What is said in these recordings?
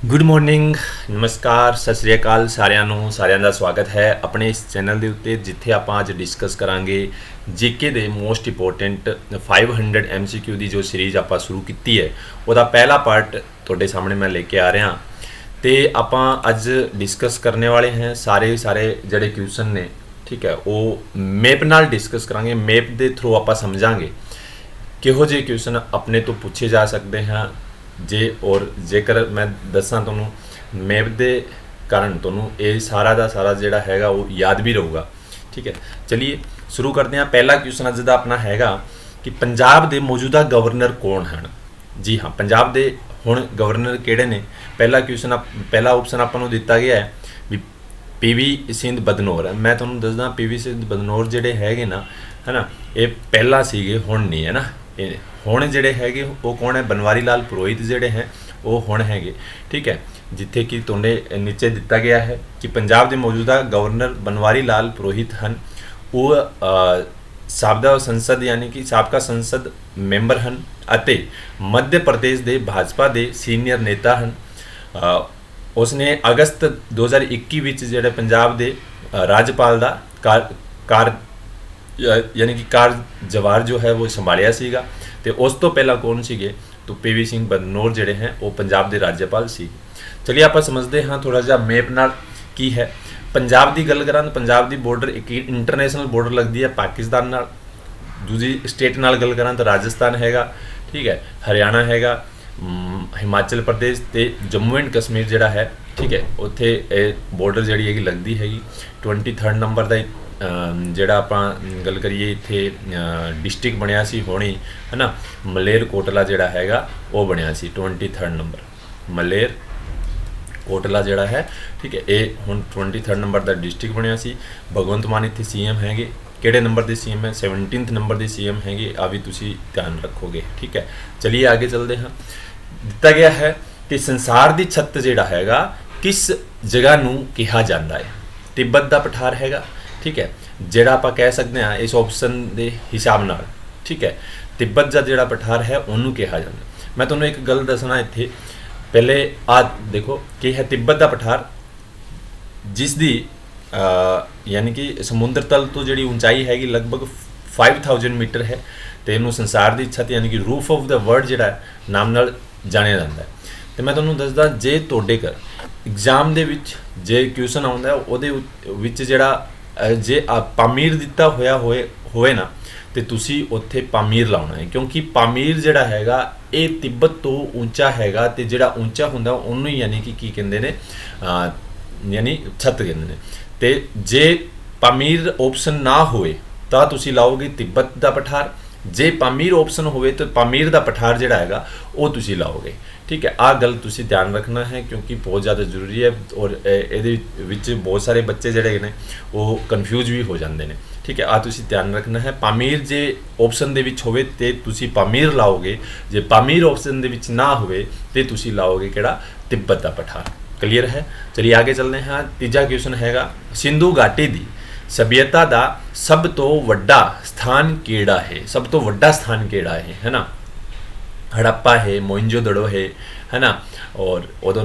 Good morning, ਨਮਸਕਾਰ, ਸਤਿ ਸ੍ਰੀ ਅਕਾਲ ਸਾਰਿਆਂ ਦਾ ਸਵਾਗਤ ਹੈ ਆਪਣੇ ਇਸ ਚੈਨਲ ਦੇ ਉੱਤੇ ਜਿੱਥੇ ਆਪਾਂ ਅੱਜ ਡਿਸਕਸ ਕਰਾਂਗੇ ਜੀਕੇ ਦੇ ਮੋਸਟ ਇੰਪੋਰਟੈਂਟ 500 MCQ ਦੀ ਜੋ ਸੀਰੀਜ਼ ਆਪਾਂ ਸ਼ੁਰੂ ਕੀਤੀ ਹੈ ਉਹਦਾ ਪਹਿਲਾ ਪਾਰਟ ਤੁਹਾਡੇ ਸਾਹਮਣੇ ਮੈਂ ਲੈ ਕੇ ਆ ਰਿਹਾ ਤੇ ਆਪਾਂ ਅੱਜ ਡਿਸਕਸ ਕਰਨੇ ਵਾਲੇ ਹਾਂ ਸਾਰੇ ਜਿਹੜੇ ਕੁਐਸਚਨ ਨੇ। ਠੀਕ ਹੈ, ਉਹ ਮੈਪ ਨਾਲ ਡਿਸਕਸ ਕਰਾਂਗੇ। ਮੈਪ ਦੇ ਥਰੂ ਆਪਾਂ ਸਮਝਾਂਗੇ ਕਿਹੋ ਜਿਹੇ ਕੁਐਸਚਨ ਆਪਣੇ ਤੋਂ ਪੁੱਛੇ ਜਾ ਸਕਦੇ ਹਨ ਜੇ और जेकर मैं दसा तुहानूं मैप दे कारण तुहानूं ये सारा का सारा जिहड़ा हैगा वो याद भी रहूगा। ठीक है, चलिए शुरू करते हैं। पहला क्वेश्चन अज दा अपना हैगा कि पंजाब दे मौजूदा गवर्नर कौन हैं। जी हाँ, पंजाब दे हुण गवर्नर किहड़े ने। पहला क्वेश्चन पहला ऑप्शन आपां नूं दिता गया है भी पीवी सिंध बदनौर। मैं तुहानूं दसदा पीवी सिंध बदनौर जिहड़े हैगे ना है ना, ये पहला सीगे हुण नहीं है ना। हुण जिहड़े हैगे वो कौन है, बनवारी लाल पुरोहित जिहड़े हैं वो हुण हैगे। ठीक है, जिथे कि तुहाडे नीचे दिता गया है कि पंजाब के मौजूदा गवर्नर बनवारी लाल पुरोहित हैं। वो साबका संसद यानी कि साबका संसद मैंबर हैं अते मध्य प्रदेश के भाजपा के सीनियर नेता हैं। उसने अगस्त 2021 विच जिहड़े पंजाब के राज्यपाल का कार यानी कि कारजवार जो है वो संभालिया सीगा। ते उस तो पहला कौन सीगे तो पीवी सिंह बदनौर जिहड़े हैं वो पंजाब के राज्यपाल सी। चलिए आप समझते हाँ थोड़ा जिहा मैप नाल की है। पंजाब की गल करां तो पंजाब की बॉर्डर एक इंटरनेशनल बॉर्डर लगती है पाकिस्तान नाल। दूसरी स्टेट नाल गल करां तो राजस्थान हैगा, ठीक है, हरियाणा हैगा, हिमाचल प्रदेश ते जम्मू एंड कश्मीर जिहड़ा है। ठीक है, उत्थे बॉर्डर जिहड़ी हैगी लगदी हैगी। 23 नंबर का ਜਿਹੜਾ ਆਪਾਂ ਗੱਲ ਕਰੀਏ ਇੱਥੇ ਡਿਸਟ੍ਰਿਕਟ ਬਣਿਆ ਸੀ ਹੋਣੀ ਹੈ ਨਾ, ਮਲੇਰ ਕੋਟਲਾ ਜਿਹੜਾ ਹੈਗਾ ਉਹ ਬਣਿਆ ਸੀ 23 ਨੰਬਰ ਮਲੇਰ ਕੋਟਲਾ ਜਿਹੜਾ ਹੈ। ਠੀਕ ਹੈ, ਇਹ ਹੁਣ 23 ਨੰਬਰ ਦਾ ਡਿਸਟ੍ਰਿਕਟ ਬਣਿਆ ਸੀ। ਭਗਵੰਤ ਮਾਨ ਇੱਥੇ ਸੀਐਮ ਹੈਗੇ। ਕਿਹੜੇ ਨੰਬਰ ਦੇ ਸੀਐਮ ਹੈ, 17 ਨੰਬਰ ਦੇ ਸੀਐਮ ਹੈਗੇ। ਆ ਵੀ ਤੁਸੀਂ ਧਿਆਨ ਰੱਖੋਗੇ। ਠੀਕ ਹੈ, ਚਲਿਏ ਆगे चलते हैं। ਦਿੱਤਾ ਗਿਆ ਹੈ ਕਿ ਸੰਸਾਰ ਦੀ ਛੱਤ ਜਿਹੜਾ ਹੈਗਾ ਕਿਸ ਜਗ੍ਹਾ ਨੂੰ ਕਿਹਾ ਜਾਂਦਾ ਹੈ। ਤਿੱਬਤ ਦਾ ਪਠਾਰ ਹੈਗਾ। ठीक है, जिहड़ा आपां कह सकते हैं इस ऑप्शन के हिसाब नाल। ठीक है, तिब्बत का जिहड़ा पठार है उन्होंने कहा जाता। मैं तुहानूं एक गल दसना इत्थे पहले आ देखो कि है तिब्बत का पठार जिसकी यानी कि समुद्र तल तो जिहड़ी ऊंचाई हैगी लगभग 5000 मीटर है। तो इनू संसार की छत यानी कि रूफ ऑफ द वर्ल्ड जिहड़ा नाम नाल जानिया जाता है। तो मैं तुहानूं दसदा जे तुहाडे घर एग्जाम दे विच जे क्वेश्चन आउंदा है उहदे विच जिहड़ा जे पामीर दिता होया होए ना तो तुसी उत्थे पामीर लाउणा है क्योंकि पामीर जिहड़ा हैगा ये तिब्बत तो ऊंचा हैगा ते जिहड़ा ऊंचा हुंदा उहनूं यानी कि की कहंदे ने यानी छत कहंदे ने। ते जे पामीर ऑप्शन ना होए तां तुसी लाओगे तिब्बत दा पठार। जे पामीर ऑप्शन होवे तो पामीर दा पठार जिहड़ा हैगा वो तुसी लाओगे। ठीक है, आ गल तुसी ध्यान रखना है क्योंकि बहुत ज़्यादा जरूरी है और ये बहुत सारे बच्चे जिहड़े ने वो कन्फ्यूज भी हो जाते हैं। ठीक है, आ तुसी ध्यान रखना है। पामीर जे ऑप्शन दे विच होवे ते तुसी पामीर लाओगे, जे पामीर ऑप्शन दे विच ना होवे ते तुसी लाओगे किहड़ा तिब्बत दा पठार। क्लीयर है, चलिए आगे चलते हैं। तीजा क्वेश्चन हैगा सिंधु घाटी दी सभ्यता दा सब तो वड्डा स्थान किहड़ा है। सब तो वड्डा स्थान किहड़ा है ना। हड़प्पा है, मोइंजोदड़ो है ना, और उदों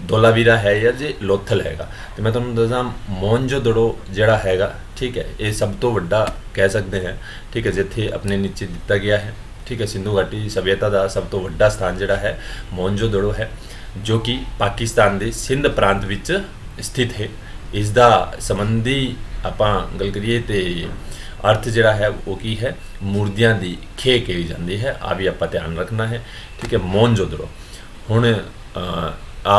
धोलावीरा है या जे लोथल हैगा। तो मैं तुहानूं दसां मोइंजोदड़ो जिहड़ा हैगा ठीक है ये सब तो वड्डा कह सकते हैं। ठीक है, जिथे अपने नीचे दिता गया है। ठीक है, सिंधु घाटी सभ्यता का सब तो वड्डा स्थान जिहड़ा है मोइंजोदड़ो है जो कि पाकिस्तान के सिंध प्रांत विच स्थित है। इसका संबंधी आपां गल करिए तो अर्थ जिहड़ा है वो की है मूर्तियां दी खे कही जाती है। आ भी आपां ध्यान रखना है। ठीक है, मोइंजोदड़ो हुण आ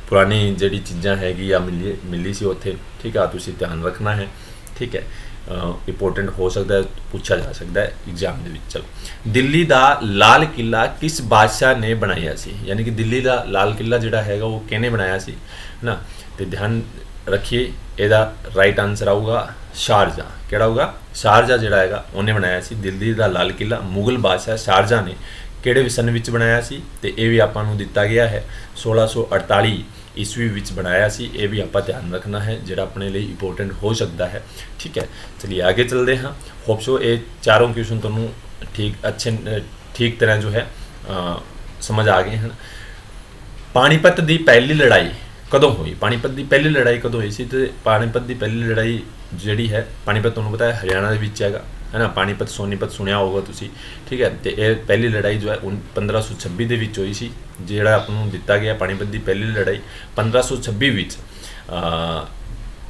पुरानी जिहड़ी चीज़ां हैगी आ मिली सी उत्थे। ठीक है, आ तुसीं ध्यान रखना है। ठीक है, इंपोर्टेंट हो सकता है, पूछा जा सकता है एग्जाम दे विच। चलो, दिल्ली का लाल किला किस बादशाह ने बनाया सी। यानी कि दिल्ली का लाल किला जिहड़ा हैगा वो किहने बनाया सी ना। तो ध्यान रखिए ਇਹਦਾ राइट आंसर आऊगा शारजहाँ। ਕਿਹੜਾ ਹੋਊਗਾ शारजहाँ ਜਿਹੜਾ ਹੈਗਾ ਉਹਨੇ ਬਣਾਇਆ ਸੀ ਦਿੱਲੀ ਦਾ ਲਾਲ ਕਿਲਾ। ਮੁਗਲ ਬਾਦਸ਼ਾਹ शारजहाँ ਨੇ ਕਿਹੜੇ ਸਨ ਵਿੱਚ ਬਣਾਇਆ ਸੀ ਤੇ ਇਹ ਵੀ ਆਪਾਂ ਨੂੰ ਦਿੱਤਾ ਗਿਆ ਹੈ 1648 ईस्वी ਵਿੱਚ ਬਣਾਇਆ ਸੀ। ਇਹ ਵੀ ਆਪਾਂ ਧਿਆਨ ਰੱਖਣਾ ਹੈ ਜਿਹੜਾ ਆਪਣੇ ਲਈ ਇੰਪੋਰਟੈਂਟ ਹੋ ਸਕਦਾ है। ठीक है, चलिए आगे चलते हैं। होप सो ये चारों क्वेश्चन ਤੁਹਾਨੂੰ ठीक तरह जो है समझ आ गए हैं। ਪਾਣੀਪਤ ਦੀ ਪਹਿਲੀ ਲੜਾਈ ਕਦੋਂ ਹੋਈ? ਪਾਣੀਪਤ ਦੀ ਪਹਿਲੀ ਲੜਾਈ ਕਦੋਂ ਹੋਈ ਸੀ? ਤੇ ਪਾਣੀਪਤ ਦੀ ਪਹਿਲੀ ਲੜਾਈ ਜਿਹੜੀ ਹੈ, ਪਾਣੀਪਤ ਤੁਹਾਨੂੰ ਪਤਾ ਹੈ ਹਰਿਆਣਾ ਦੇ ਵਿੱਚ ਹੈਗਾ, ਹੈ ਨਾ। ਪਾਣੀਪਤ ਸੋਨੀਪਤ ਸੁਣਿਆ ਹੋਊਗਾ ਤੁਸੀਂ, ਠੀਕ ਹੈ। ਤੇ ਇਹ ਪਹਿਲੀ ਲੜਾਈ ਜੋ ਹੈ 1526 ਦੇ ਵਿੱਚ ਹੋਈ ਸੀ। ਜਿਹੜਾ ਆਪ ਨੂੰ ਦਿੱਤਾ ਗਿਆ ਪਾਣੀਪਤ ਦੀ ਪਹਿਲੀ ਲੜਾਈ 1526 ਵਿੱਚ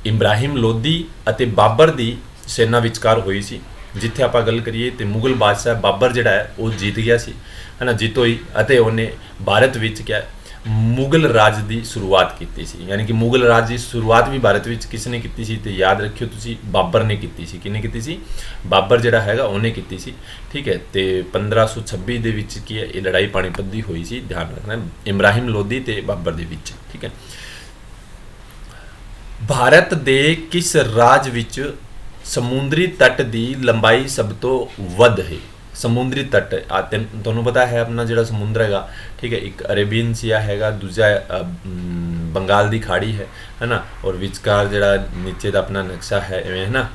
ਇਬਰਾਹਿਮ ਲੋਧੀ ਅਤੇ ਬਾਬਰ ਦੀ ਸੈਨਾ ਵਿਚਕਾਰ ਹੋਈ ਸੀ। ਜਿੱਥੇ ਆਪਾਂ ਗੱਲ ਕਰੀਏ ਤੇ ਮੁਗਲ ਬਾਦਸ਼ਾਹ ਬਾਬਰ ਜਿਹੜਾ ਹੈ ਉਹ ਜਿੱਤ ਗਿਆ ਸੀ, ਹੈ ਨਾ, ਜਿੱਤ ਹੋਈ ਅਤੇ ਉਹਨੇ ਭਾਰਤ ਵਿੱਚ ਕਿਆ ਮੁਗਲ ਰਾਜ ਦੀ ਸ਼ੁਰੂਆਤ ਕੀਤੀ ਸੀ। ਯਾਨੀ ਕਿ ਮੁਗਲ ਰਾਜ ਦੀ ਸ਼ੁਰੂਆਤ ਵੀ ਭਾਰਤ ਵਿੱਚ ਕਿਸ ਨੇ ਕੀਤੀ ਸੀ? ਤੇ ਯਾਦ ਰੱਖਿਓ ਤੁਸੀਂ, ਬਾਬਰ ਨੇ ਕੀਤੀ ਸੀ। ਕਿਹਨੇ ਕੀਤੀ ਸੀ? ਬਾਬਰ ਜਿਹੜਾ ਹੈਗਾ ਉਹਨੇ ਕੀਤੀ ਸੀ, ਠੀਕ ਹੈ। ਤੇ 1526 ਦੇ ਵਿੱਚ ਕੀ ਹੈ ਇਹ ਲੜਾਈ ਪਾਣੀਪਤ ਦੀ ਹੋਈ ਸੀ, ਧਿਆਨ ਰੱਖਣਾ, ਇਬਰਾਹਿਮ ਲੋਧੀ ਤੇ ਬਾਬਰ ਦੇ ਵਿੱਚ, ਠੀਕ ਹੈ। ਭਾਰਤ ਦੇ ਕਿਸ ਰਾਜ ਵਿੱਚ ਸਮੁੰਦਰੀ ਤੱਟ ਦੀ ਲੰਬਾਈ ਸਭ ਤੋਂ ਵੱਧ ਹੈ? ਸਮੁੰਦਰੀ ਤੱਟ ਤੁਹਾਨੂੰ ਪਤਾ ਹੈ ਆਪਣਾ ਜਿਹੜਾ ਸਮੁੰਦਰ ਹੈਗਾ, ਠੀਕ ਹੈ, ਇੱਕ ਅਰੇਬੀਅਨ ਸੀਆ ਹੈਗਾ, ਦੂਜਾ ਬੰਗਾਲ ਦੀ ਖਾੜੀ ਹੈ ਨਾ, ਔਰ ਵਿਚਕਾਰ ਜਿਹੜਾ ਨੀਚੇ ਦਾ ਆਪਣਾ ਨਕਸ਼ਾ ਹੈ ਐਵੇਂ, ਹੈ ਨਾ,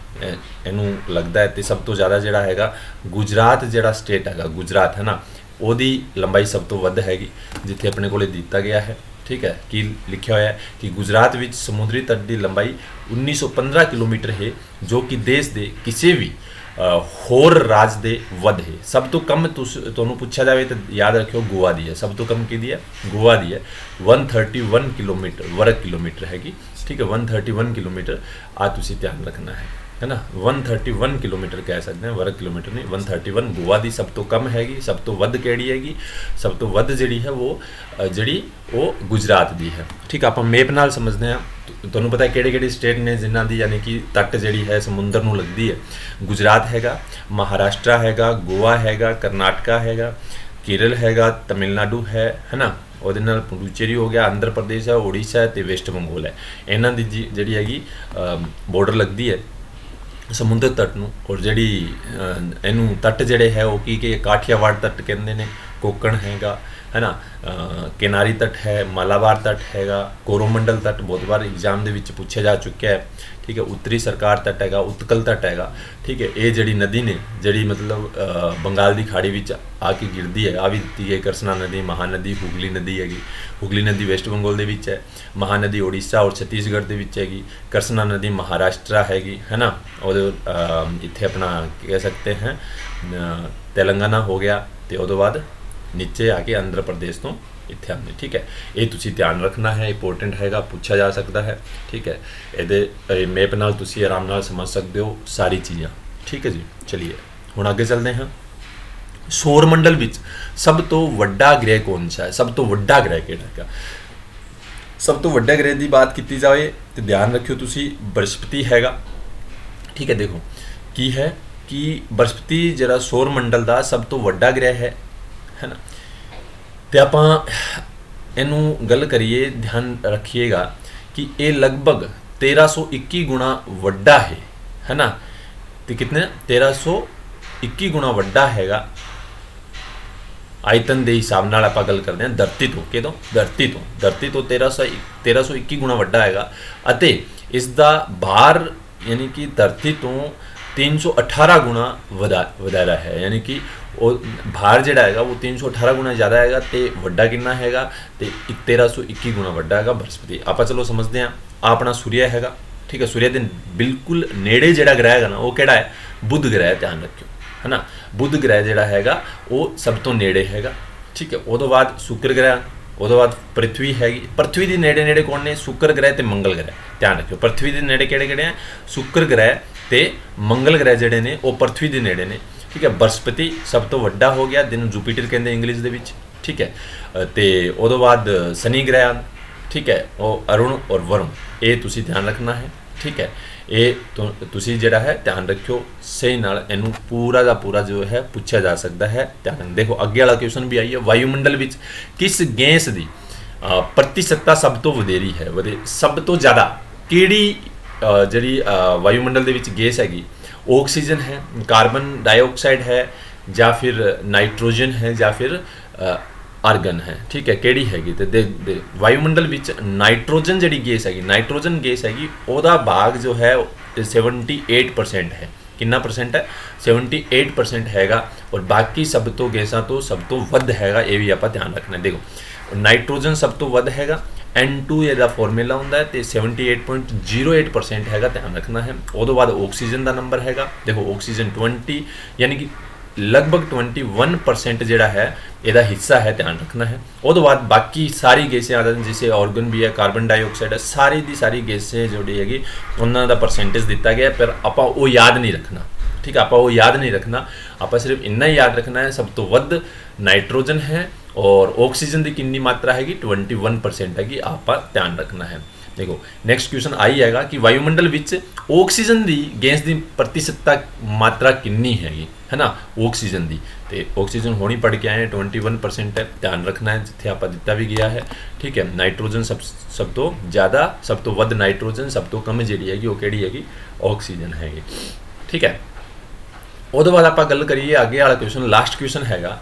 ਇਹਨੂੰ ਲੱਗਦਾ ਹੈ। ਤੇ ਸਭ ਤੋਂ ਜ਼ਿਆਦਾ ਜਿਹੜਾ ਹੈਗਾ ਗੁਜਰਾਤ ਜਿਹੜਾ ਸਟੇਟ ਹੈਗਾ, ਗੁਜਰਾਤ, ਹੈ ਨਾ, ਉਹਦੀ ਲੰਬਾਈ ਸਭ ਤੋਂ ਵੱਧ ਹੈਗੀ, ਜਿੱਥੇ ਆਪਣੇ ਕੋਲੇ ਦਿੱਤਾ ਗਿਆ ਹੈ, ਠੀਕ ਹੈ। ਕੀ ਲਿਖਿਆ ਹੋਇਆ ਹੈ ਕਿ ਗੁਜਰਾਤ ਵਿੱਚ ਸਮੁੰਦਰੀ ਤੱਟ ਦੀ ਲੰਬਾਈ 1915 ਕਿਲੋਮੀਟਰ ਹੈ, ਜੋ ਕਿ ਦੇਸ਼ ਦੇ ਕਿਸੇ ਵੀ ਹੋਰ ਰਾਜ ਦੇ ਵੱਧ ਹੈ। ਸਭ ਤੋਂ ਕਮ ਤੁਹਾਨੂੰ ਪੁੱਛਿਆ ਜਾਵੇ ਤਾਂ ਯਾਦ ਰੱਖਿਓ ਗੋਆ ਦੀ ਹੈ। ਸਭ ਤੋਂ ਕਮ ਕਿਹਦੀ ਹੈ? ਗੋਆ ਦੀ ਹੈ। 131 ਕਿਲੋਮੀਟਰ ਵਰਗ ਕਿਲੋਮੀਟਰ ਹੈਗੀ, ਠੀਕ ਹੈ। 131 ਕਿਲੋਮੀਟਰ ਆ ਤੁਸੀਂ ਧਿਆਨ ਰੱਖਣਾ ਹੈ ਨਾ। 131 ਕਿਲੋਮੀਟਰ ਕਹਿ ਸਕਦੇ ਹਾਂ, ਵਰਗ ਕਿਲੋਮੀਟਰ ਨਹੀਂ। 131 ਗੋਆ ਦੀ ਸਭ ਤੋਂ ਕਮ ਹੈਗੀ। ਸਭ ਤੋਂ ਵੱਧ ਕਿਹੜੀ ਹੈਗੀ? ਸਭ ਤੋਂ ਵੱਧ ਜਿਹੜੀ ਹੈ ਉਹ ਗੁਜਰਾਤ ਦੀ ਹੈ, ਠੀਕ। ਆਪਾਂ ਮੇਪ ਨਾਲ ਸਮਝਦੇ ਹਾਂ। ਤੁਹਾਨੂੰ ਪਤਾ ਕਿਹੜੇ ਕਿਹੜੇ ਸਟੇਟ ਨੇ ਜਿਨ੍ਹਾਂ ਦੀ ਯਾਨੀ ਕਿ ਤੱਟ ਜਿਹੜੀ ਹੈ ਸਮੁੰਦਰ ਨੂੰ ਲੱਗਦੀ ਹੈ? ਗੁਜਰਾਤ ਹੈਗਾ, ਮਹਾਰਾਸ਼ਟਰ ਹੈਗਾ, ਗੋਆ ਹੈਗਾ, ਕਰਨਾਟਕਾ ਹੈਗਾ, ਕੇਰਲ ਹੈਗਾ, ਤਮਿਲਨਾਡੂ ਹੈ ਨਾ, ਉਹਦੇ ਨਾਲ ਪੁਡੂਚੇਰੀ ਹੋ ਗਿਆ, ਆਂਧਰਾ ਪ੍ਰਦੇਸ਼ ਹੈ, ਉੜੀਸਾ ਹੈ ਤੇ ਵੈਸਟ ਬੰਗਾਲ ਹੈ। ਇਹਨਾਂ ਦੀ ਜਿਹੜੀ ਹੈਗੀ ਬਾਰਡਰ ਲੱਗਦੀ ਹੈ ਸਮੁੰਦਰ ਤੱਟ ਨੂੰ। ਔਰ ਜਿਹੜੀ ਇਹਨੂੰ ਤੱਟ ਜਿਹੜੇ ਹੈ ਉਹ ਕੀ ਕਾਠੀਆਵਾੜ ਤੱਟ ਕਹਿੰਦੇ ਨੇ, ਕੋਕਣ ਹੈਗਾ, ਹੈ ਨਾ, ਕਿਨਾਰੀ ਤੱਟ ਹੈ, ਮਾਲਾਬਾਰ ਤੱਟ ਹੈਗਾ, ਕੋਰੋਮੰਡਲ ਤੱਟ ਬਹੁਤ ਵਾਰ ਐਗਜ਼ਾਮ ਦੇ ਵਿੱਚ ਪੁੱਛਿਆ ਜਾ ਚੁੱਕਿਆ ਹੈ, ਠੀਕ ਹੈ। ਉੱਤਰੀ ਸਰਕਾਰ ਤੱਟ ਹੈਗਾ, ਉਤਕਲ ਤੱਟ ਹੈਗਾ, ਠੀਕ ਹੈ। ਇਹ ਜਿਹੜੀ ਨਦੀ ਨੇ ਜਿਹੜੀ ਮਤਲਬ ਬੰਗਾਲ ਦੀ ਖਾੜੀ ਵਿੱਚ ਆ ਕੇ ਗਿਰਦੀ ਹੈ, ਆ ਵੀ ਦਿੱਤੀ ਹੈ ਕਰਸਨਾ ਨਦੀ, ਮਹਾਨਦੀ, ਹੁਗਲੀ ਨਦੀ ਹੈਗੀ। ਹੁਗਲੀ ਨਦੀ ਵੈਸਟ ਬੰਗਾਲ ਦੇ ਵਿੱਚ ਹੈ, ਮਹਾਨਦੀ ਉੜੀਸਾ ਔਰ ਛੱਤੀਸਗੜ੍ਹ ਦੇ ਵਿੱਚ ਹੈਗੀ, ਕਰਸਨਾ ਨਦੀ ਮਹਾਰਾਸ਼ਟਰ ਹੈਗੀ, ਹੈ ਨਾ। ਉਹਦੇ ਇੱਥੇ ਆਪਣਾ ਕਹਿ ਸਕਦੇ ਹੈ ਤੇਲੰਗਾਨਾ ਹੋ ਗਿਆ, ਤੇ ਉਹਦੇ ਬਾਅਦ ਨੀਚੇ ਆ ਕੇ ਆਂਧਰਾ ਪ੍ਰਦੇਸ਼ ਤੋਂ ਇੱਥੇ ਆਉਂਦੇ, ਠੀਕ ਹੈ। ਇਹ ਤੁਸੀਂ ਧਿਆਨ ਰੱਖਣਾ ਹੈ, ਇੰਪੋਰਟੈਂਟ ਹੈਗਾ, ਪੁੱਛਿਆ ਜਾ ਸਕਦਾ ਹੈ, ਠੀਕ ਹੈ। ਇਹਦੇ ਮੈਪ ਨਾਲ ਤੁਸੀਂ ਆਰਾਮ ਨਾਲ ਸਮਝ ਸਕਦੇ ਹੋ ਸਾਰੀ ਚੀਜ਼ਾਂ, ਠੀਕ ਹੈ ਜੀ। ਚਲਿਏ ਹੁਣ ਅੱਗੇ ਚੱਲਦੇ ਹਾਂ। ਸੌਰ ਮੰਡਲ ਵਿੱਚ ਸਭ ਤੋਂ ਵੱਡਾ ਗ੍ਰਹਿ ਕੌਣ ਸਾ ਹੈ? ਸਭ ਤੋਂ ਵੱਡਾ ਗ੍ਰਹਿ ਕਿਹੜਾ ਹੈਗਾ? ਸਭ ਤੋਂ ਵੱਡੇ ਗ੍ਰਹਿ ਦੀ ਬਾਤ ਕੀਤੀ ਜਾਵੇ ਤੇ ਧਿਆਨ ਰੱਖਿਓ ਤੁਸੀਂ, ਬ੍ਰਹਸਪਤੀ ਹੈਗਾ, ਠੀਕ ਹੈ। ਦੇਖੋ ਕੀ ਹੈ ਕਿ ਬ੍ਰਹਸਪਤੀ ਜਿਹੜਾ ਸੌਰ ਮੰਡਲ ਦਾ ਸਭ ਤੋਂ ਵੱਡਾ ਗ੍ਰਹਿ ਹੈ ਨਾ। ਤੇ ਆਪਾਂ ਇਹਨੂੰ ਗੱਲ ਕਰੀਏ, ਧਿਆਨ ਰੱਖੀਏਗਾ ਕਿ ਇਹ ਲਗਭਗ 1321 ਗੁਣਾ ਵੱਡਾ ਹੈ ਨਾ। ਤੇ ਕਿਤਨੇ? 1321 ਗੁਣਾ ਵੱਡਾ ਹੈਗਾ ਆਇਤਨ ਦੇ ਹਿਸਾਬ ਨਾਲ। ਆਪਾਂ ਗੱਲ ਕਰਦੇ ਹਾਂ ਧਰਤੀ ਤੋਂ, ਕਿਦੋਂ? ਧਰਤੀ ਤੋਂ 1321 ਗੁਣਾ ਵੱਡਾ ਹੈਗਾ। ਅਤੇ ਇਸ ਦਾ ਭਾਰ ਯਾਨੀ ਕਿ ਧਰਤੀ ਤੋਂ 318 ਗੁਣਾ ਵਧਾਰਾ ਹੈ। ਯਾਨੀ ਕਿ ਉਹ ਭਾਰ ਜਿਹੜਾ ਹੈਗਾ ਉਹ 318 ਗੁਣਾ ਜ਼ਿਆਦਾ ਹੈਗਾ। ਤੇ ਵੱਡਾ ਕਿੰਨਾ ਹੈਗਾ? ਤੇ 1321 ਗੁਣਾ ਵੱਡਾ ਹੈਗਾ ਬ੍ਰਹਸਪਤੀ। ਆਪਾਂ ਚਲੋ ਸਮਝਦੇ ਹਾਂ। ਆਪਣਾ ਸੂਰਿਆ ਹੈਗਾ, ਠੀਕ ਹੈ। ਸੂਰਿਆ ਦੇ ਬਿਲਕੁਲ ਨੇੜੇ ਜਿਹੜਾ ਗ੍ਰਹਿ ਹੈਗਾ ਨਾ ਉਹ ਕਿਹੜਾ ਹੈ? ਬੁੱਧ ਗ੍ਰਹਿ, ਧਿਆਨ ਰੱਖਿਓ, ਹੈ ਨਾ। ਬੁੱਧ ਗ੍ਰਹਿ ਜਿਹੜਾ ਹੈਗਾ ਉਹ ਸਭ ਤੋਂ ਨੇੜੇ ਹੈਗਾ, ਠੀਕ ਹੈ। ਉਹਦੋਂ ਬਾਅਦ ਸ਼ੁੱਕਰ ਗ੍ਰਹਿ, ਉਹਦੋਂ ਬਾਅਦ ਪ੍ਰਿਥਵੀ ਹੈਗੀ। ਪ੍ਰਿਥਵੀ ਦੇ ਨੇੜੇ ਕੌਣ ਨੇ? ਸ਼ੁੱਕਰ ਗ੍ਰਹਿ ਤੇ ਮੰਗਲ ਗ੍ਰਹਿ, ਧਿਆਨ ਰੱਖਿਓ। ਪ੍ਰਿਥਵੀ ਦੇ ਨੇੜੇ ਕਿਹੜੇ ਹੈ? ਸ਼ੁੱਕਰ ਗ੍ਰਹਿ ਤੇ ਮੰਗਲ ਗ੍ਰਹਿ ਜਿਹੜੇ ਨੇ ਉਹ ਪ੍ਰਿਥਵੀ ਦੇ ਨੇੜੇ ਨੇ, ਠੀਕ ਹੈ। ਬ੍ਰਹਸਪਤੀ ਸਭ ਤੋਂ ਵੱਡਾ ਹੋ ਗਿਆ, ਜਿਹਨੂੰ ਜੁਪੀਟਰ ਕਹਿੰਦੇ ਇੰਗਲਿਸ਼ ਦੇ ਵਿੱਚ, ਠੀਕ ਹੈ। ਤੇ ਉਹਦੋਂ ਬਾਅਦ ਸ਼ਨੀ ਗ੍ਰਹਿ, ਠੀਕ ਹੈ, ਉਹ ਅਰੁਣ ਔਰ ਵਰੁਣ। ਇਹ ਤੁਸੀਂ ਧਿਆਨ ਰੱਖਣਾ ਹੈ, ਠੀਕ ਹੈ। ਇਹ ਤੁਸੀਂ ਜਿਹੜਾ ਹੈ ਧਿਆਨ ਰੱਖਿਓ ਸਹੀ ਨਾਲ, ਇਹਨੂੰ ਪੂਰਾ ਦਾ ਪੂਰਾ ਜੋ ਹੈ ਪੁੱਛਿਆ ਜਾ ਸਕਦਾ ਹੈ। ਧਿਆਨ ਦੇਖੋ ਅੱਗੇ ਵਾਲਾ ਕੁਐਸਚਨ ਵੀ ਆਈ ਹੈ। ਵਾਯੂਮੰਡਲ ਵਿੱਚ ਕਿਸ ਗੈਸ ਦੀ ਪ੍ਰਤੀਸ਼ਤਤਾ ਸਭ ਤੋਂ ਵਧੇਰੀ ਹੈ? ਸਭ ਤੋਂ ਜ਼ਿਆਦਾ ਕਿਹੜੀ ਜਿਹੜੀ ਵਾਯੂਮੰਡਲ ਦੇ ਵਿੱਚ ਗੈਸ ਹੈਗੀ? ਆਕਸੀਜਨ ਹੈ, ਕਾਰਬਨ ਡਾਈਆਕਸਾਈਡ ਹੈ, ਜਾਂ ਫਿਰ ਨਾਈਟ੍ਰੋਜਨ ਹੈ, ਜਾਂ ਫਿਰ ਆਰਗਨ ਹੈ, ਠੀਕ ਹੈ। ਕਿਹੜੀ ਹੈਗੀ? ਤੇ ਵਾਯੂਮੰਡਲ ਵਿੱਚ ਨਾਈਟ੍ਰੋਜਨ ਜਿਹੜੀ ਗੈਸ ਹੈਗੀ, ਨਾਈਟ੍ਰੋਜਨ ਗੈਸ ਹੈਗੀ, ਉਹਦਾ ਭਾਗ ਜੋ ਹੈ 78% ਹੈ। ਕਿੰਨਾ ਪਰਸੈਂਟ ਹੈ? 78% ਹੈਗਾ। ਔਰ ਬਾਕੀ ਸਭ ਤੋਂ ਗੈਸਾਂ ਤੋਂ ਸਭ ਤੋਂ ਵੱਧ ਹੈਗਾ। ਇਹ ਵੀ ਆਪਾਂ ਧਿਆਨ ਰੱਖਣਾ। ਦੇਖੋ ਨਾਈਟ੍ਰੋਜਨ ਸਭ ਤੋਂ ਵੱਧ ਹੈਗਾ, N2 ਇਹਦਾ ਫਾਰਮੂਲਾ ਹੁੰਦਾ ਹੈ ਤੇ 78.08% ਹੈਗਾ, ਧਿਆਨ ਰੱਖਣਾ ਹੈ। ਉਹਦੇ ਬਾਅਦ ਆਕਸੀਜਨ ਦਾ ਨੰਬਰ ਹੈਗਾ, ਦੇਖੋ ਆਕਸੀਜਨ 20 ਯਾਨੀ ਕਿ लगभग 21% ਜਿਹੜਾ ਹੈ ਇਹਦਾ ਹਿੱਸਾ ਹੈ, ਧਿਆਨ ਰੱਖਣਾ ਹੈ। ਉਹਦੇ ਬਾਅਦ ਬਾਕੀ ਸਾਰੀ ਗੈसें ਆ ਜਾਂਦੀਆਂ, ਜਿਸੇ ਆਰਗਨ ਵੀ ਹੈ, ਕਾਰਬਨ ਡਾਈਆਕਸਾਈਡ ਹੈ, ਸਾਰੀ ਦੀ ਸਾਰੀ ਗੈसें ਜਿਹੜੀ ਹੈਗੀ ਉਹਨਾਂ ਦਾ ਪਰਸੈਂਟੇਜ ਦਿੱਤਾ ਗਿਆ, ਪਰ ਆਪਾਂ ਉਹ ਯਾਦ ਨਹੀਂ ਰੱਖਣਾ, ਠੀਕ ਹੈ। ਆਪਾਂ ਉਹ ਯਾਦ ਨਹੀਂ ਰੱਖਣਾ, ਆਪਾਂ ਸਿਰਫ ਇੰਨਾ ਹੀ ਯਾਦ ਰੱਖਣਾ ਹੈ, ਸਭ ਤੋਂ ਵੱਧ ਨਾਈਟ੍ਰੋਜਨ ਹੈ ਔਰ ਆਕਸੀਜਨ ਦੀ ਕਿੰਨੀ ਮਾਤਰਾ ਹੈਗੀ 21% ਹੈਗੀ, ਆਪਾਂ ਧਿਆਨ ਰੱਖਣਾ ਹੈ। देखो नेक्स्ट क्वेश्चन आई हैगा कि वायुमंडल विच ऑक्सीजन दी गैस दी प्रतिशतता मात्रा कितनी हैगी, है ना, ऑक्सीजन दी। तो ऑक्सीजन होनी पढ़ के आए 21% है, ध्यान रखना है, जिथे आप दिता भी गया है, ठीक है। नाइट्रोजन सब तो ज़्यादा, सब तो वध नाइट्रोजन, सब तो कम जी हैगी वो किहड़ी हैगी, ऑक्सीजन हैगी, ठीक है। ਉਹਦੇ ਬਾਅਦ ਆਪਾਂ ਗੱਲ ਕਰੀਏ ਅੱਗੇ ਵਾਲਾ क्वेश्चन, लास्ट क्वेश्चन हैगा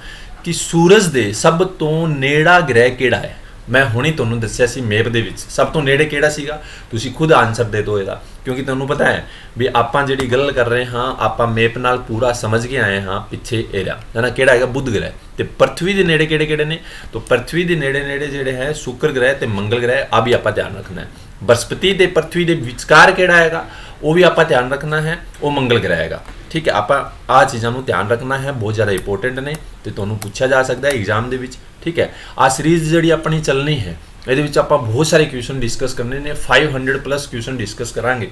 कि सूरज ਦੇ ਸਭ ਤੋਂ ਨੇੜਾ ਗ੍ਰਹਿ ਕਿਹੜਾ ਹੈ। मैं ਹੁਣੀ ਤੁਹਾਨੂੰ ਦੱਸਿਆ ਸੀ ਮੈਪ ਦੇ ਵਿੱਚ ਸਭ ਤੋਂ ਨੇੜੇ ਕਿਹੜਾ ਸੀਗਾ, ਤੁਸੀਂ ਖੁਦ ਆਨਸਰ ਦੇ ਦਿਓ ਇਹਦਾ, ਕਿਉਂਕਿ ਤੁਹਾਨੂੰ ਪਤਾ ਹੈ ਵੀ ਆਪਾਂ ਜਿਹੜੀ ਗੱਲ ਕਰ ਰਹੇ ਹਾਂ ਆਪਾਂ ਮੈਪ ਨਾਲ ਪੂਰਾ ਸਮਝ ਕੇ ਆਏ ਹਾਂ ਪਿੱਛੇ ਏਰੀਆ, ਹੈ ਨਾ, ਕਿਹੜਾ ਹੈਗਾ ਬੁੱਧ ਗ੍ਰਹਿ। ਤੇ ਪ੍ਰithvi ਦੇ ਨੇੜੇ ਕਿਹੜੇ ਕਿਹੜੇ ਨੇ, ਤਾਂ ਪ੍ਰithvi ਦੇ ਨੇੜੇ ਨੇੜੇ ਜਿਹੜੇ ਹੈ ਸ਼ੁੱਕਰ ਗ੍ਰਹਿ ਤੇ ਮੰਗਲ ਗ੍ਰਹਿ, ਆ ਵੀ ਆਪਾਂ ਧਿਆਨ ਰੱਖਣਾ ਹੈ। ਬ੍ਰਹਸਪਤੀ ਤੇ ਪ੍ਰithvi ਦੇ ਵਿਚਕਾਰ ਕਿਹੜਾ ਹੈਗਾ ਉਹ ਵੀ ਆਪਾਂ ਧਿਆਨ ਰੱਖਣਾ ਹੈ, ਉਹ ਮੰਗਲ ਗ੍ਰਹਿ ਹੈਗਾ, ਠੀਕ ਹੈ। ਆਪਾਂ ਆ ਚੀਜ਼ਾਂ ਨੂੰ ਧਿਆਨ ਰੱਖਣਾ ਹੈ, ਬਹੁਤ ਜ਼ਿਆਦਾ ਇੰਪੋਰਟੈਂਟ ਨੇ ਤੇ ਤੁਹਾਨੂੰ ਪੁੱਛਿਆ ਜਾ ਸਕਦਾ ਹੈ ਐਗਜ਼ਾਮ ਦੇ ਵਿੱਚ, ਠੀਕ ਹੈ। ਆ ਸੀਰੀਜ਼ ਜਿਹੜੀ ਆਪਣੀ ਚੱਲਣੀ ਹੈ ਇਹਦੇ ਵਿੱਚ ਆਪਾਂ ਬਹੁਤ ਸਾਰੇ ਕੁਐਸਚਨ ਡਿਸਕਸ ਕਰਨੇ ਨੇ, 500 ਪਲੱਸ ਕੁਐਸਚਨ ਡਿਸਕਸ ਕਰਾਂਗੇ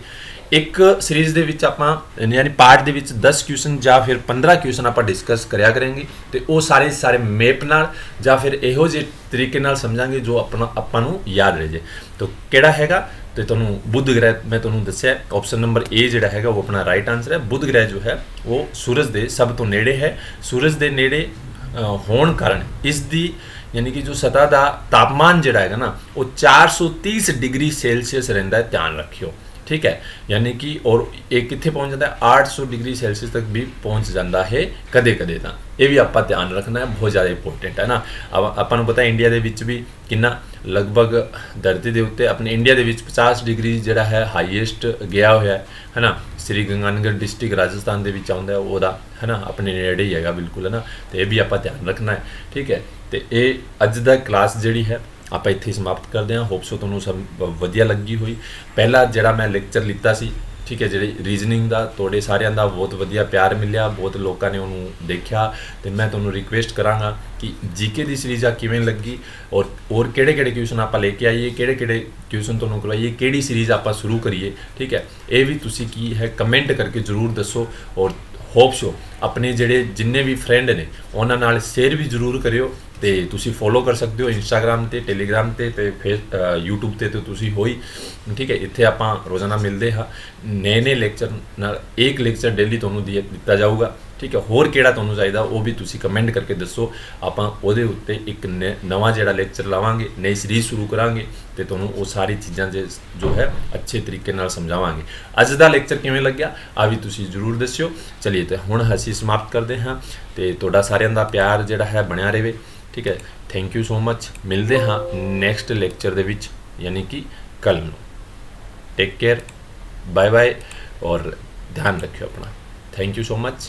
ਇੱਕ ਸੀਰੀਜ਼ ਦੇ ਵਿੱਚ। ਆਪਾਂ ਯਾਨੀ ਪਾਰਟ ਦੇ ਵਿੱਚ 10 ਕੁਐਸਚਨ ਜਾਂ ਫਿਰ 15 ਕੁਐਸਚਨ ਆਪਾਂ ਡਿਸਕਸ ਕਰਿਆ ਕਰਾਂਗੇ ਤੇ ਉਹ ਸਾਰੇ ਮੈਪ ਨਾਲ ਜਾਂ ਫਿਰ ਇਹੋ ਜਿਹੇ ਤਰੀਕੇ ਨਾਲ ਸਮਝਾਂਗੇ ਜੋ ਆਪਾਂ ਨੂੰ ਯਾਦ ਰਹੇ ਜੇ। ਤਾਂ ਕਿਹੜਾ ਹੈਗਾ ਤੇ ਤੁਹਾਨੂੰ ਬੁੱਧ ਗ੍ਰਹਿ ਮੈਂ ਤੁਹਾਨੂੰ ਦੱਸਿਆ, ਆਪਸ਼ਨ ਨੰਬਰ ਏ ਜਿਹੜਾ ਹੈਗਾ ਉਹ ਆਪਣਾ ਰਾਈਟ ਆਨਸਰ ਹੈ। ਬੁੱਧ ਗ੍ਰਹਿ ਜੋ ਹੈ ਉਹ ਸੂਰਜ ਦੇ ਸਭ ਤੋਂ ਨੇੜੇ ਹੈ। ਸੂਰਜ ਦੇ ਨੇੜੇ ਹੋਣ ਕਾਰਨ ਇਸ ਦੀ यानी कि जो सतह का तापमान जोड़ा है ना वो 430 डिग्री सेल्सियस रहता है, ध्यान रखियो, ठीक है। यानी कि और ये कितने पहुँच जाता है 800 डिग्री सेल्सियस तक भी पहुँच जाता है कदे कदे, तो ये भी आप ध्यान रखना है, बहुत ज़्यादा इंपॉर्टेंट है ना। अब अपन पता है इंडिया के भी कितना लगभग धरती के उत्ते अपने इंडिया के 50 डिग्री जोड़ा है हाईएस्ट गया हुआ है ना, श्री गंगानगर डिस्ट्रिक्ट राजस्थान के आता है वो, है ना, अपने नेड़े ही है बिल्कुल, है ना। तो ये भी आप ध्यान रखना है, ठीक है। तो ये अज दा क्लास जी है ਆਪਾਂ ਇੱਥੇ ਸਮਾਪਤ ਕਰਦੇ ਹਾਂ। ਹੋਪ ਸੋ ਤੁਹਾਨੂੰ ਸਭ ਵਧੀਆ ਲੱਗੀ ਹੋਈ। ਪਹਿਲਾ ਜਿਹੜਾ ਮੈਂ ਲੈਕਚਰ ਲਿੱਤਾ ਸੀ, ਠੀਕ ਹੈ, ਜਿਹੜੀ ਰੀਜ਼ਨਿੰਗ ਦਾ, ਤੁਹਾਡੇ ਸਾਰਿਆਂ ਦਾ ਬਹੁਤ ਵਧੀਆ ਪਿਆਰ ਮਿਲਿਆ, ਬਹੁਤ ਲੋਕਾਂ ਨੇ ਉਹਨੂੰ ਦੇਖਿਆ ਤੇ ਮੈਂ ਤੁਹਾਨੂੰ ਰਿਕੁਐਸਟ ਕਰਾਂਗਾ ਕਿ ਜੀਕੇ ਦੀ ਸੀਰੀਜ਼ ਆ ਕਿਵੇਂ ਲੱਗੀ ਔਰ ਕਿਹੜੇ ਕੁਐਸਚਨ ਆਪਾਂ ਲੈ ਕੇ ਆਈਏ, ਕਿਹੜੇ ਕੁਐਸਚਨ ਤੁਹਾਨੂੰ ਕਰਵਾਈਏ, ਕਿਹੜੀ ਸੀਰੀਜ਼ ਆਪਾਂ ਸ਼ੁਰੂ ਕਰੀਏ, ਠੀਕ ਹੈ। ਇਹ ਵੀ ਤੁਸੀਂ ਕੀ ਹੈ ਕਮੈਂਟ ਕਰਕੇ ਜ਼ਰੂਰ ਦੱਸੋ ਔਰ ਹੋਪ ਸੋ ਆਪਣੇ ਜਿਹੜੇ ਜਿੰਨੇ ਵੀ ਫਰੈਂਡ ਨੇ ਉਹਨਾਂ ਨਾਲ ਸ਼ੇਅਰ ਵੀ ਜ਼ਰੂਰ ਕਰਿਓ ਤੇ ਤੁਸੀਂ ਫੋਲੋ ਕਰ ਸਕਦੇ ਹੋ ਇੰਸਟਾਗ੍ਰਾਮ ਤੇ, ਟੈਲੀਗ੍ਰਾਮ ਤੇ YouTube ਤੇ ਤੁਸੀਂ ਹੋਈ, ਠੀਕ ਹੈ। ਇੱਥੇ ਆਪਾਂ ਰੋਜ਼ਾਨਾ ਮਿਲਦੇ ਹਾਂ ਨਵੇਂ ਲੈਕਚਰ ਨਾਲ, ਇੱਕ ਲੈਕਚਰ ਡੇਲੀ ਤੁਹਾਨੂੰ ਦਿੱਤਾ ਜਾਊਗਾ, ਠੀਕ ਹੈ। ਹੋਰ ਕਿਹੜਾ ਤੁਹਾਨੂੰ ਚਾਹੀਦਾ ਉਹ ਵੀ ਤੁਸੀਂ ਕਮੈਂਟ ਕਰਕੇ ਦੱਸੋ, ਆਪਾਂ ਉਹਦੇ ਉੱਤੇ ਇੱਕ ਨਵਾਂ ਜਿਹੜਾ ਲੈਕਚਰ ਲਾਵਾਂਗੇ, ਨਈ ਸੀਰੀਜ਼ ਸ਼ੁਰੂ ਕਰਾਂਗੇ ਤੇ ਤੁਹਾਨੂੰ ਉਹ ਸਾਰੀ ਚੀਜ਼ਾਂ ਜੋ ਹੈ ਅੱਛੇ ਤਰੀਕੇ ਨਾਲ ਸਮਝਾਵਾਂਗੇ। ਅੱਜ ਦਾ ਲੈਕਚਰ ਕਿਵੇਂ ਲੱਗਿਆ ਆ ਵੀ ਤੁਸੀਂ ਜ਼ਰੂਰ ਦੱਸਿਓ। ਚਲਿਏ ਤੇ ਹੁਣ ਅਸੀਂ ਸਮਾਪਤ ਕਰਦੇ ਹਾਂ ਤੇ ਤੁਹਾਡਾ ਸਾਰਿਆਂ ਦਾ ਪਿਆਰ ਜਿਹੜਾ ਹੈ ਬਣਿਆ ਰਹੇ, ठीक है। थैंक यू सो मच, मिलते हाँ नैक्सट लैक्चर दे विच यानी कि कल नूं। टेक केयर, बाय बाय और ध्यान रखियो अपना। Thank you so much.